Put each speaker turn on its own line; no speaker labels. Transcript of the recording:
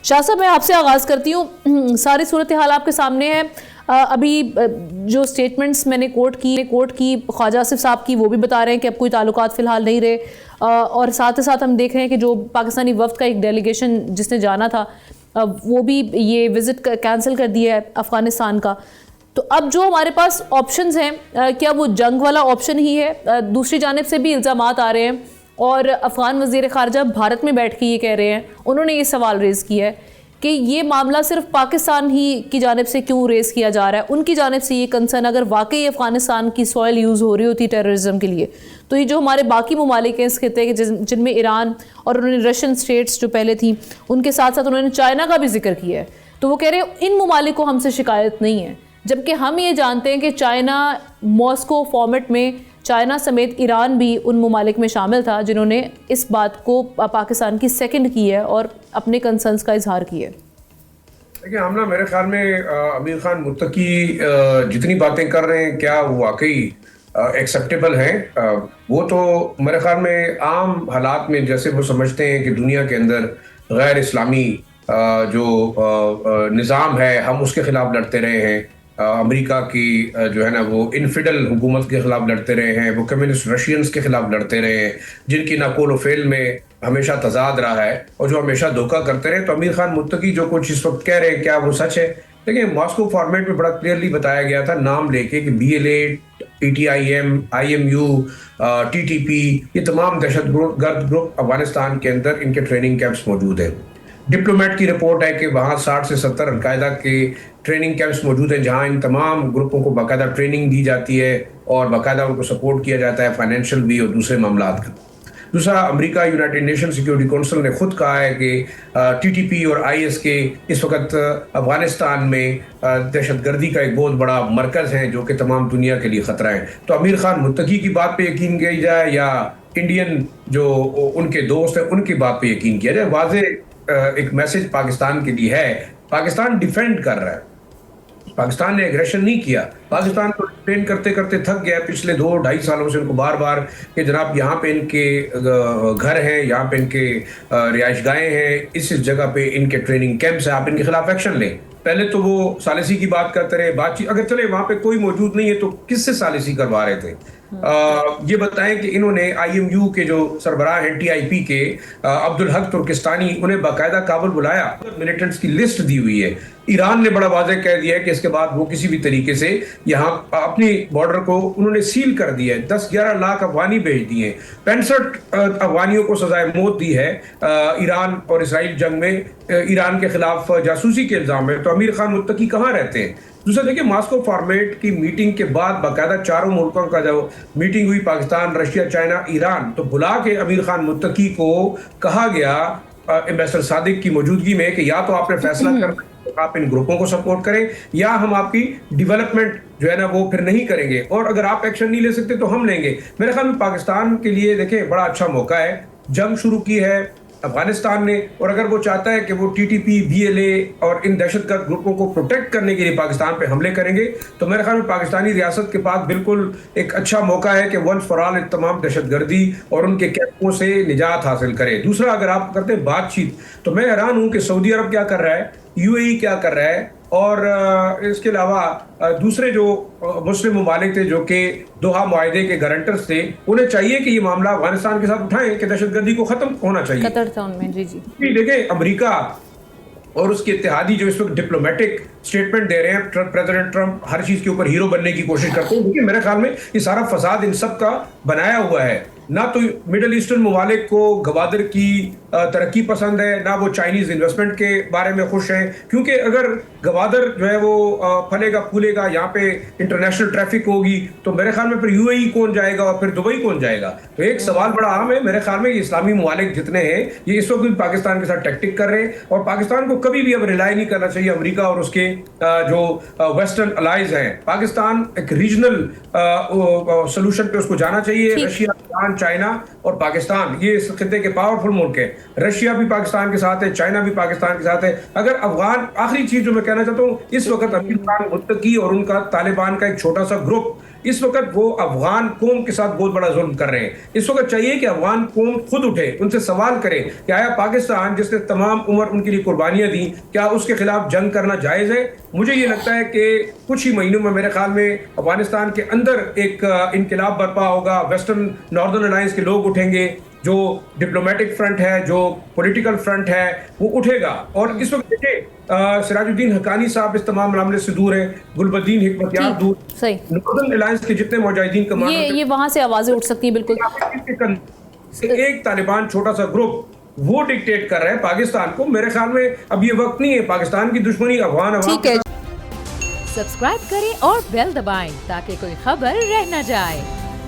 شاہ صاحب میں آپ سے آغاز کرتی ہوں. ساری صورتحال آپ کے سامنے ہے. ابھی جو سٹیٹمنٹس میں نے کوٹ کی خواجہ آصف صاحب کی، وہ بھی بتا رہے ہیں کہ اب کوئی تعلقات فی الحال نہیں رہے، اور ساتھ ہی ساتھ ہم دیکھ رہے ہیں کہ جو پاکستانی وفد کا ایک ڈیلیگیشن جس نے جانا تھا وہ بھی یہ وزٹ کینسل کر دیا ہے افغانستان کا. تو اب جو ہمارے پاس آپشنز ہیں، کیا وہ جنگ والا آپشن ہی ہے؟ دوسری جانب سے بھی الزامات آ رہے ہیں، اور افغان وزیر خارجہ بھارت میں بیٹھ کے یہ کہہ رہے ہیں، انہوں نے یہ سوال ریز کیا ہے کہ یہ معاملہ صرف پاکستان ہی کی جانب سے کیوں ریز کیا جا رہا ہے. ان کی جانب سے یہ کنسرن اگر واقعی افغانستان کی سوائل یوز ہو رہی ہوتی ٹیررزم کے لیے، تو یہ جو ہمارے باقی ممالک ہیں اس خطے کے جن میں ایران اور انہوں نے رشین اسٹیٹس جو پہلے تھیں، ان کے ساتھ ساتھ انہوں نے چائنا کا بھی ذکر کیا ہے، تو وہ کہہ رہے ہیں ان ممالک کو ہم سے شکایت نہیں ہے، جبکہ ہم یہ جانتے ہیں کہ چائنا ماسکو فارمیٹ میں چائنا سمیت ایران بھی ان ممالک میں شامل تھا جنہوں نے اس بات کو پاکستان کی سیکنڈ کی ہے اور اپنے کنسرنز کا اظہار کیا ہے.
دیکھیں ہم میرے خیال میں امیر خان متقی جتنی باتیں کر رہے ہیں کیا وہ واقعی ایکسیپٹیبل ہیں؟ وہ تو میرے خیال میں عام حالات میں جیسے وہ سمجھتے ہیں کہ دنیا کے اندر غیر اسلامی جو نظام ہے ہم اس کے خلاف لڑتے رہے ہیں، امریکہ کی جو ہے نا وہ انفیڈل حکومت کے خلاف لڑتے رہے ہیں، وہ کمیونسٹ رشینز کے خلاف لڑتے رہے ہیں جن کی نہ قول و فعل میں ہمیشہ تضاد رہا ہے اور جو ہمیشہ دھوکہ کرتے رہے. تو امیر خان متقی جو کچھ اس وقت کہہ رہے ہیں کیا وہ سچ ہے؟ دیکھیں ماسکو فارمیٹ میں بڑا کلیئرلی بتایا گیا تھا نام لے کے کہ B L A, P T I M, I M U, T T P, یہ تمام دہشت گرد گروپ افغانستان کے اندر ان کے ٹریننگ کیمپس موجود ہیں. ڈپلومیٹ کی رپورٹ ہے کہ وہاں 60 سے 70 القاعدہ کے ٹریننگ کیمپس موجود ہیں جہاں ان تمام گروپوں کو باقاعدہ ٹریننگ دی جاتی ہے اور باقاعدہ ان کو سپورٹ کیا جاتا ہے فائنینشیل بھی اور دوسرے معاملات کا. دوسرا، امریکہ یونائٹڈ نیشن سیکورٹی کونسل نے خود کہا ہے کہ ٹی ٹی پی اور آئی ایس کے اس وقت افغانستان میں دہشت گردی کا ایک بہت بڑا مرکز ہے جو کہ تمام دنیا کے لیے خطرہ ہے. تو امیر خان متقی کی بات پہ یقین کیا جائے یا انڈین جو ان کے دوست ہیں ان کی بات پہ یقین کیا جائے؟ واضح ایک میسج پاکستان کے لیے ہے. پاکستان ڈیفینڈ کر رہا ہے، پاکستان نے ایگریشن نہیں کیا. پاکستان کو ڈیفینڈ کرتے کرتے تھک گیا پچھلے 2-2.5 سالوں سے. ان کو بار بار کہ جناب یہاں پہ ان کے گھر ہیں، یہاں پہ ان کے رہائش گاہیں ہیں، اس جگہ پہ ان کے ٹریننگ کیمپس ہیں، آپ ان کے خلاف ایکشن لیں. پہلے تو وہ ثالثی کی بات کرتے رہے، بات چیت اگر چلے وہاں پہ کوئی موجود نہیں ہے تو کس سے ثالثی کروا رہے تھے؟ یہ بتائیں کہ انہوں نے آئی ایم یو کے جو سربراہ ہیں ٹی آئی پی کے عبدالحق ترکستانی، انہیں باقاعدہ کابل بلایا، ملیٹنٹس کی لسٹ دی ہوئی ہے. ایران نے بڑا واضح کہہ دیا ہے کہ اس کے بعد وہ کسی بھی طریقے سے یہاں اپنی بارڈر کو انہوں نے سیل کر دیا ہے. 10-11 لاکھ افغانی بھیج دیے ہیں. 65 افغانیوں کو سزائے موت دی ہے ایران اور اسرائیل جنگ میں ایران کے خلاف جاسوسی کے الزام ہے. تو امیر خان متقی کہاں رہتے ہیں؟ دوسرا دیکھیں ماسکو فارمیٹ کی میٹنگ کے بعد باقاعدہ چاروں ملکوں کا جو میٹنگ ہوئی، پاکستان، رشیا، چائنا، ایران، تو بلا کے امیر خان متقی کو کہا گیا ایمبیسڈر صادق کی موجودگی میں کہ یا تو آپ نے فیصلہ کرنا، آپ ان گروپوں کو سپورٹ کریں یا ہم آپ کی ڈیولپمنٹ جو ہے نا وہ پھر نہیں کریں گے، اور اگر آپ ایکشن نہیں لے سکتے تو ہم لیں گے. میرے خیال میں پاکستان کے لیے دیکھیں بڑا اچھا موقع ہے. جنگ شروع کی ہے افغانستان نے، اور اگر وہ چاہتا ہے کہ وہ T T P, B L A اور ان دہشت گرد گروپوں کو پروٹیکٹ کرنے کے لیے پاکستان پہ حملے کریں گے تو میرے خیال میں پاکستانی ریاست کے پاس بالکل ایک اچھا موقع ہے کہ ونس فار آل تمام دہشت گردی اور ان کے کیمپوں سے نجات حاصل کرے. دوسرا، اگر آپ کرتے ہیں بات چیت تو میں حیران ہوں کہ سعودی عرب کیا کر رہا ہے، یو اے ای کیا کر رہا ہے، اور اس کے علاوہ دوسرے جو مسلم ممالک تھے جو کہ دوحہ معاہدے کے گارنٹرز تھے، انہیں چاہیے کہ یہ معاملہ افغانستان کے ساتھ اٹھائیں کہ دہشت گردی کو ختم ہونا چاہیے.
قطر تھا ان میں. جی
دیکھیں امریکہ اور اس کے اتحادی جو اس وقت ڈپلومیٹک سٹیٹمنٹ دے رہے ہیں، پریزیڈنٹ ٹرمپ ہر چیز کے اوپر ہیرو بننے کی کوشش کرتے ہیں. دیکھیں میرے خیال میں یہ سارا فساد ان سب کا بنایا ہوا ہے. نہ تو مڈل ایسٹرن ممالک کو گوادر کی ترقی پسند ہے، نہ وہ چائنیز انویسٹمنٹ کے بارے میں خوش ہیں، کیونکہ اگر گوادر جو ہے وہ پھلے گا پھولے گا، یہاں پہ انٹرنیشنل ٹریفک ہوگی تو میرے خیال میں پھر یو اے ای کون جائے گا اور پھر دبئی کون جائے گا. تو ایک سوال بڑا عام ہے میرے خیال میں، یہ اسلامی ممالک جتنے ہیں یہ اس وقت بھی پاکستان کے ساتھ ٹیکٹک کر رہے ہیں، اور پاکستان کو کبھی بھی اب ریلائی نہیں کرنا چاہیے امریکہ اور اس کے جو ویسٹرن الائز ہیں. پاکستان ایک ریجنل سولوشن پہ اس کو جانا چاہیے. رشیا، ایران، چائنا اور پاکستان یہ اس خطے کے پاورفل ملک ہیں. رشیا بھی پاکستان کے ساتھ ہے, چائنا بھی پاکستان کے ساتھ ہے. اگر افغان, آخری چیز جو میں کہنا چاہتا ہوں, اس وقت امیر خان متقی اور ان کا طالبان کا ایک چھوٹا سا گروپ اس وقت وہ افغان قوم کے ساتھ بہت بڑا ظلم کر رہے ہیں. اس وقت چاہیے کہ افغان قوم خود اٹھے, ان سے سوال کرے کہ آیا پاکستان جس نے تمام عمر ان کے لیے قربانیاں دی, کیا اس کے خلاف جنگ کرنا جائز ہے؟ مجھے یہ لگتا ہے کہ کچھ ہی مہینوں میں میرے خیال میں افغانستان کے اندر ایک انقلاب برپا ہوگا, ویسٹرن ناردرن الائنس کے لوگ اٹھیں گے, جو ڈپلومیٹک فرنٹ ہے, جو پولیٹیکل فرنٹ ہے, وہ اٹھے گا. اور اس وقت دیکھیں سراج الدین حقانی صاحب اس تمام معاملے سے دور ہیں, گلبدین حکمتیار دور, ناردرن الائنس کے جتنے مجاہدین کمانڈر
یہ وہاں سے آوازیں اٹھ سکتی ہیں. بالکل
ایک طالبان چھوٹا سا گروپ وہ ڈکٹیٹ کر رہا ہے پاکستان کو. میرے خیال میں اب یہ وقت نہیں ہے پاکستان کی دشمنی افغان عوام.
سبسکرائب کریں اور بیل دبائیں تاکہ کوئی خبر رہ نہ جائے.